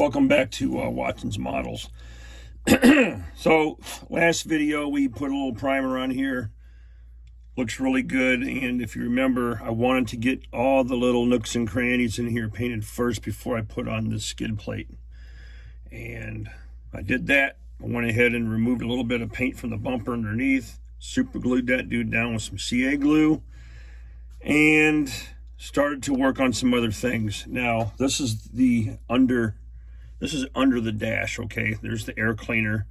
Welcome back to Watson's Models. So last video we put a little primer on here. Looks really good, and if you remember, I wanted to get all the little nooks and crannies in here painted first before I put on the skid plate. And I did that. I went ahead and removed a little bit of paint from the bumper underneath, super glued that dude down with some CA glue, and started to work on some other things. Now this is under the dash, okay? There's the air cleaner,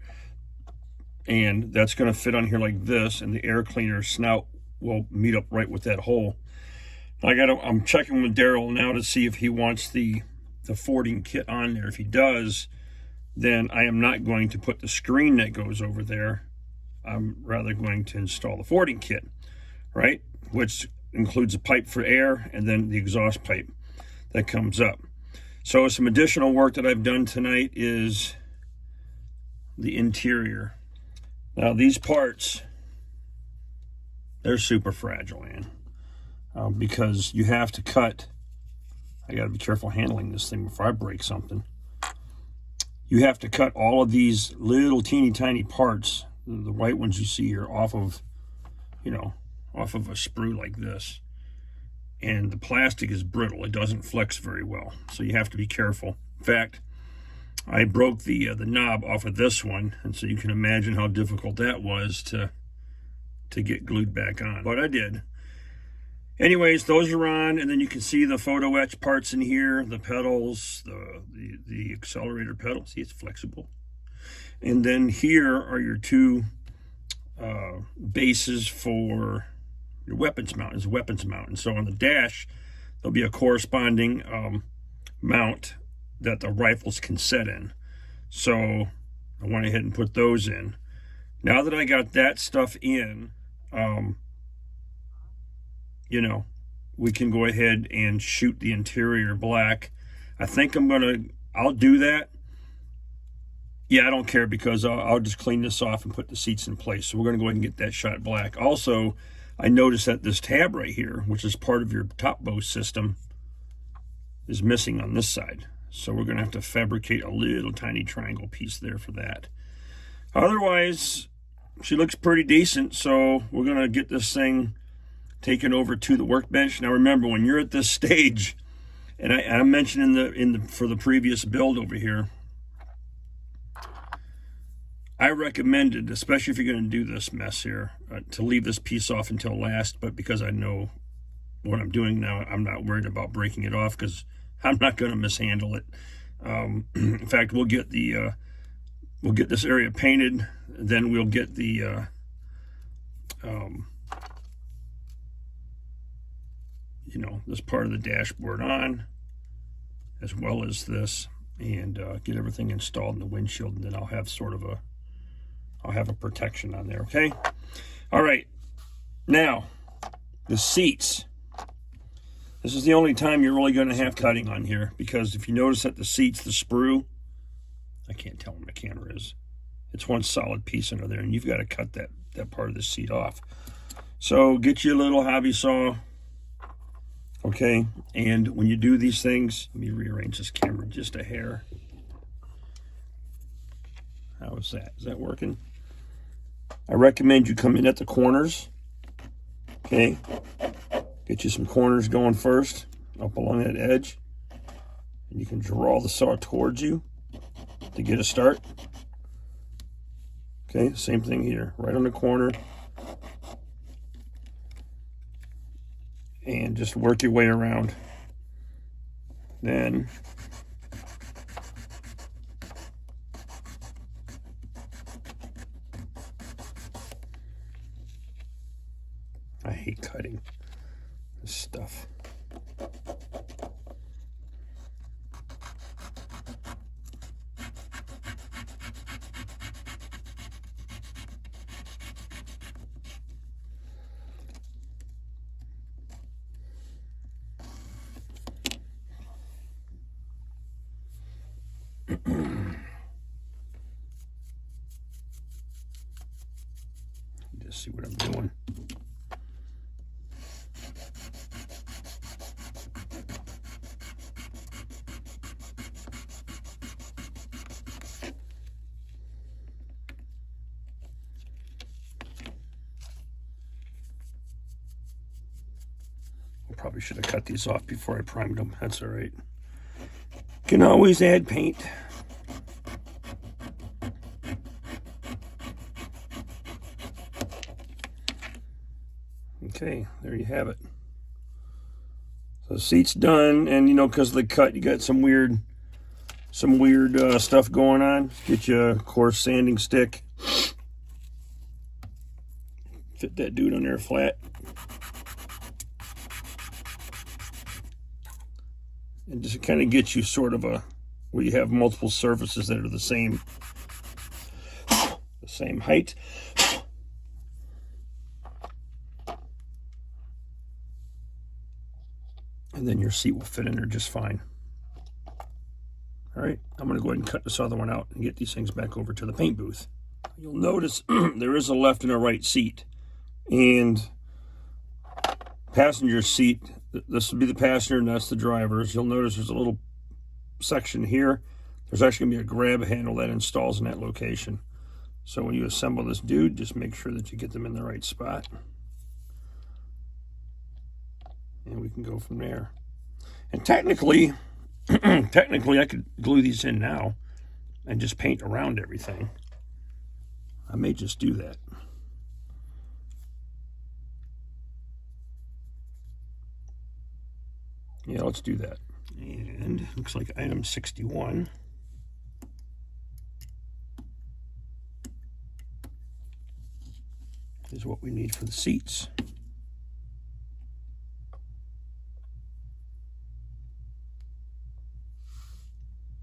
and that's going to fit on here like this, and the air cleaner snout will meet up right with that hole. I'm checking with Daryl now to see if he wants the fording kit on there. If he does, then I am not going to put the screen that goes over there. I'm rather going to install the fording kit, right? Which includes a pipe for air and then the exhaust pipe that comes up. So some additional work that I've done tonight is the interior. Now these parts, they're super fragile, man, because you have to cut. I got to be careful handling this thing before I break something. You have to cut all of these little teeny tiny parts, the white ones you see here, off of a sprue like this. And the plastic is brittle. It doesn't flex very well, so you have to be careful. In fact, I broke the knob off of this one, and so you can imagine how difficult that was to get glued back on. But I did. Anyways, those are on, and then you can see the photo etch parts in here, the pedals, the accelerator pedal. See, it's flexible. And then here are your two bases for your weapons mount. Is a weapons mount, and so on the dash there'll be a corresponding mount that the rifles can set in. So I went ahead and put those in. Now that I got that stuff in, we can go ahead and shoot the interior black. I think I'll do that. Yeah, I don't care, because I'll just clean this off and put the seats in place. So we're going to go ahead and get that shot black. Also, I noticed that this tab right here, which is part of your top bow system, is missing on this side. So we're going to have to fabricate a little tiny triangle piece there for that. Otherwise, she looks pretty decent. So we're going to get this thing taken over to the workbench. Now remember, when you're at this stage, and I mentioned for the previous build over here, I recommended, especially if you're going to do this mess here, to leave this piece off until last. But because I know what I'm doing now, I'm not worried about breaking it off, because I'm not going to mishandle it. In fact, we'll get this area painted, then we'll get the this part of the dashboard on, as well as this, and get everything installed in the windshield, and then I'll have a protection on there, okay? All right, now, the seats. This is the only time you're really going to have cutting on here, because if you notice that the seats, the sprue, I can't tell where my camera is. It's one solid piece under there, and you've got to cut that part of the seat off. So get you a little hobby saw, okay? And when you do these things, let me rearrange this camera just a hair. How is that? Is that working? I recommend you come in at the corners, okay? Get you some corners going first, up along that edge. And you can draw the saw towards you to get a start. Okay, same thing here, right on the corner. And just work your way around. Then I hate cutting this stuff. Just see what I'm doing. Probably should have cut these off before I primed them. That's all right. Can always add paint. Okay, there you have it. So the seat's done, and you know, because of the cut, you got some weird stuff going on. Get you a coarse sanding stick. Fit that dude on there flat. And just kind of get you sort of where you have multiple surfaces that are the same height. And then your seat will fit in there just fine. All right, I'm going to go ahead and cut this other one out and get these things back over to the paint booth. You'll notice there is a left and a right seat. And passenger seat, this will be the passenger and that's the driver's. You'll notice there's a little section here. There's actually going to be a grab handle that installs in that location. So when you assemble this dude, just make sure that you get them in the right spot. And we can go from there. And technically, I could glue these in now and just paint around everything. I may just do that. Yeah, let's do that. And looks like item 61. Is what we need for the seats.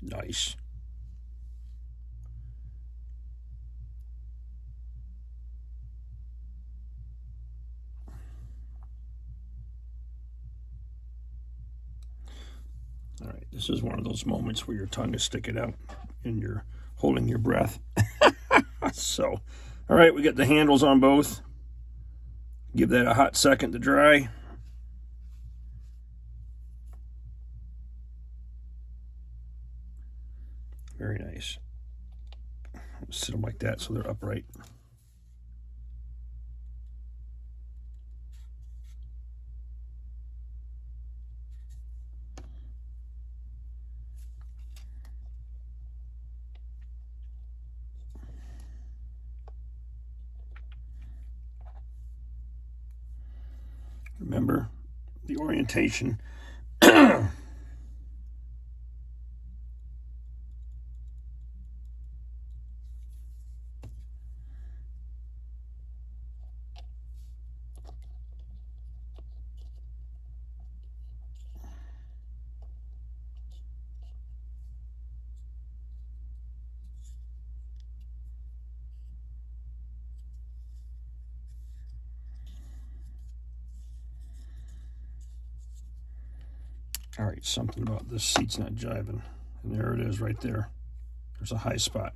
Nice. All right, this is one of those moments where your tongue is sticking out and you're holding your breath. So, all right, we got the handles on both. Give that a hot second to dry. Very nice. Sit them like that so they're upright. Remember the orientation. All right, something about this seat's not jiving. And there it is right there. There's a high spot.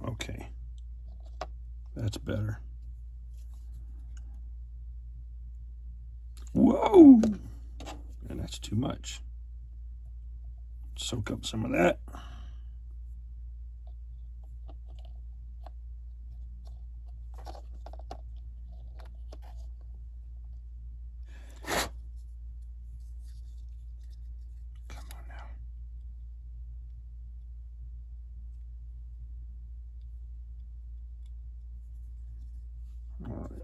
Okay, that's better. Whoa, and that's too much. Soak up some of that. Come on now. All right.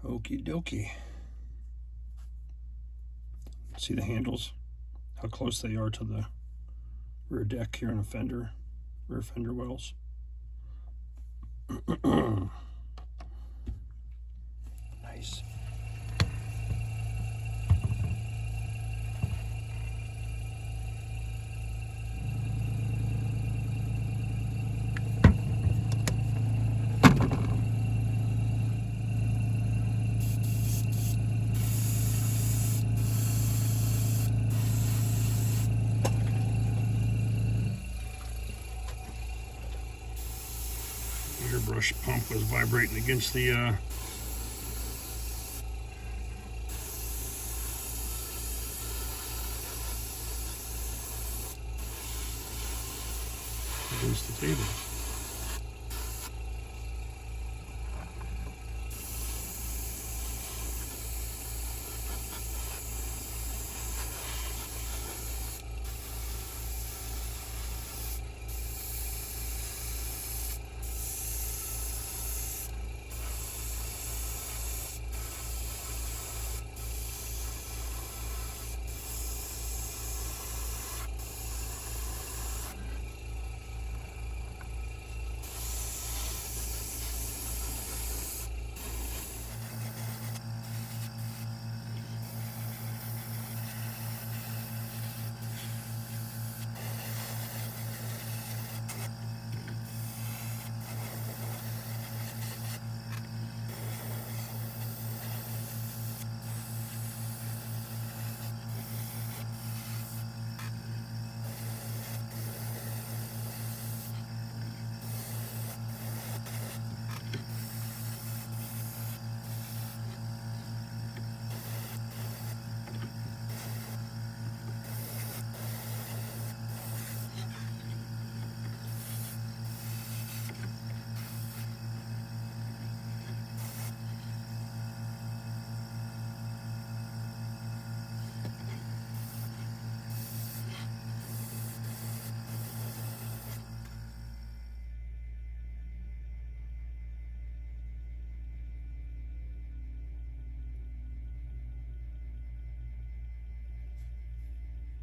Okie dokie. See the handles, how close they are to the rear deck here in the fender, rear fender wells. Nice. brush pump was vibrating against the table.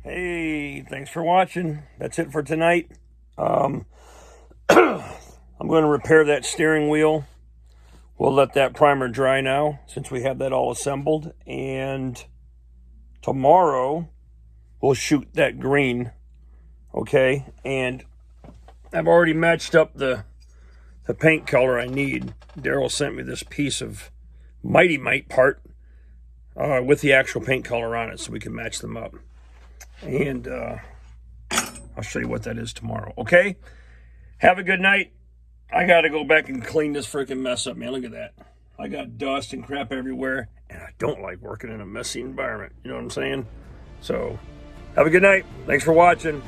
Hey, thanks for watching. That's it for tonight. I'm going to repair that steering wheel. We'll let that primer dry now since we have that all assembled. And tomorrow we'll shoot that green. Okay, and I've already matched up the paint color I need. Daryl sent me this piece of Mighty Mite part with the actual paint color on it so we can match them up. And I'll show you what that is tomorrow, okay? Have a good night. I got to go back and clean this freaking mess up, man. Look at that. I got dust and crap everywhere, and I don't like working in a messy environment. You know what I'm saying? So, have a good night. Thanks for watching.